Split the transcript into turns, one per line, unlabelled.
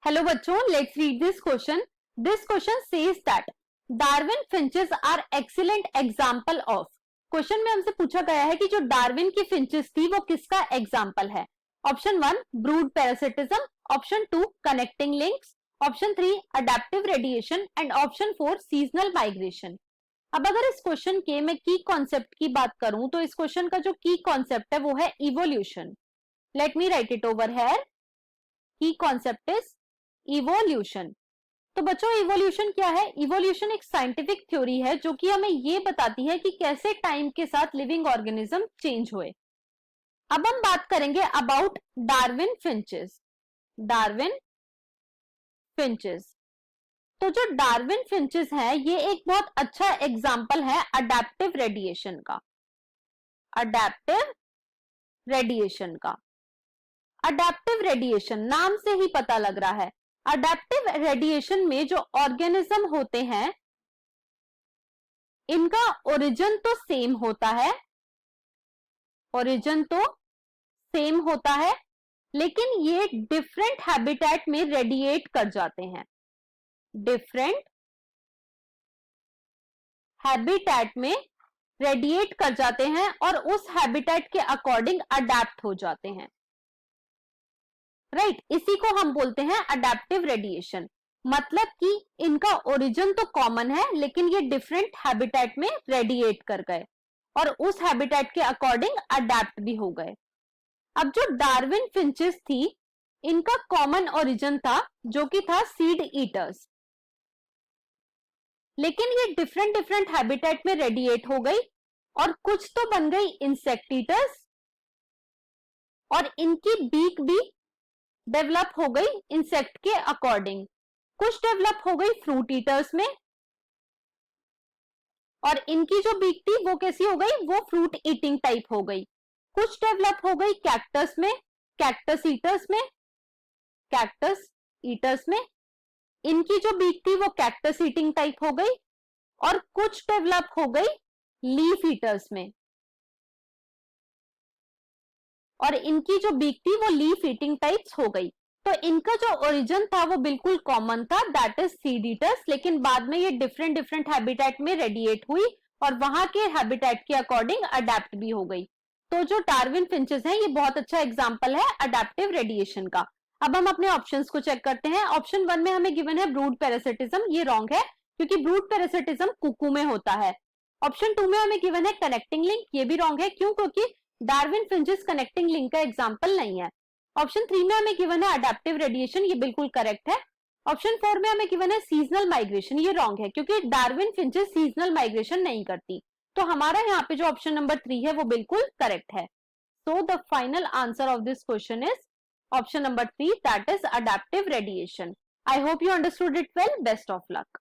Hello बच्चों, let's read this question. This question says that Darwin finches are excellent example of. Question में हमसे पूछा गया है कि जो डार्विन की फिंचेस थी वो किसका एग्जाम्पल है. Option 1 brood parasitism, option 2 connecting links, option 3 adaptive radiation and option 4 seasonal migration. अब अगर इस क्वेश्चन के मैं की कॉन्सेप्ट की बात करूं तो इस क्वेश्चन का जो की कॉन्सेप्ट है वो है evolution. Let me right it over here. की कॉन्सेप्ट इज इवोल्यूशन. तो बच्चों इवोल्यूशन क्या है? इवोल्यूशन एक साइंटिफिक थ्योरी है जो कि हमें ये बताती है कि कैसे टाइम के साथ लिविंग ऑर्गेनिज्म चेंज हुए. अब हम बात करेंगे about Darwin finches. Darwin finches. तो जो डार्विन फिंचेस है ये एक बहुत अच्छा एग्जाम्पल है अडेप्टिव रेडिएशन का. अडेप्टिव रेडिएशन का. अडेप्टिव रेडिएशन नाम से ही पता लग रहा है. अडेप्टिव रेडिएशन में जो ऑर्गेनिज्म होते हैं इनका ओरिजिन तो सेम होता है. ओरिजिन तो सेम होता है लेकिन ये डिफरेंट हैबिटेट में रेडिएट कर जाते हैं. डिफरेंट हैबिटेट में रेडिएट कर जाते हैं और उस हैबिटेट के अकॉर्डिंग अडेप्ट हो जाते हैं. राइट, इसी को हम बोलते हैं अडेप्टिव रेडिएशन. मतलब कि इनका ओरिजिन तो कॉमन है लेकिन ये डिफरेंट हैबिटेट में रेडिएट कर गए और उस हैबिटेट के अकॉर्डिंग अडेप्ट भी हो गए. अब जो डार्विन फिंचेस थी इनका कॉमन ओरिजिन था जो कि था सीड ईटर्स. लेकिन ये डिफरेंट डिफरेंट हैबिटेट में रेडिएट हो गई और कुछ तो बन गई इंसेक्ट ईटर्स और इनकी बीक भी डेवलप हो गई इंसेक्ट के अकॉर्डिंग. कुछ डेवलप हो गई फ्रूट ईटर्स में और इनकी जो बीक थी वो कैसी हो गई? वो फ्रूट ईटिंग टाइप हो गई. कुछ डेवलप हो गई कैक्टस में, कैक्टस ईटर्स में, कैक्टस ईटर्स में. इनकी जो बीक थी वो कैक्टस ईटिंग टाइप हो गई और कुछ डेवलप हो गई लीफ ईटर्स में और इनकी जो बीक थी वो लीफ ईटिंग टाइप्स हो गई. तो इनका जो ओरिजिन था वो बिल्कुल कॉमन था, दैट इज सीड ईटर्स. लेकिन बाद में ये डिफरेंट डिफरेंट हैबिटेट में रेडिएट हुई और वहां के हैबिटेट के अकॉर्डिंग अडेप्ट भी हो गई. तो जो डार्विन फिंचेस हैं ये बहुत अच्छा एग्जांपल है अडेप्टिव रेडिएशन का. अब हम अपने ऑप्शंस को चेक करते हैं. ऑप्शन 1 में हमें गिवन है ब्रूड पैरासिटिज्म. ये रॉन्ग है क्योंकि ब्रूड पैरासिटिज्म कुकू में होता है. ऑप्शन 2 में हमें गिवन है कनेक्टिंग लिंक. ये भी रॉन्ग है. क्यों? क्योंकि डार्विन फिंचेस कनेक्टिंग लिंक का एग्जांपल नहीं है. ऑप्शन 3 में हमें गिवन है अडेप्टिव रेडिएशन. ये बिल्कुल करेक्ट है. ऑप्शन 4 में हमें गिवन है सीजनल माइग्रेशन. ये रॉन्ग है क्योंकि डार्विन फिंचेस सीजनल माइग्रेशन नहीं करती. तो हमारा यहाँ पे जो ऑप्शन नंबर 3 है वो बिल्कुल करेक्ट है. So the final answer of this question is option number 3, that is adaptive radiation. I hope you understood it well. Best of luck.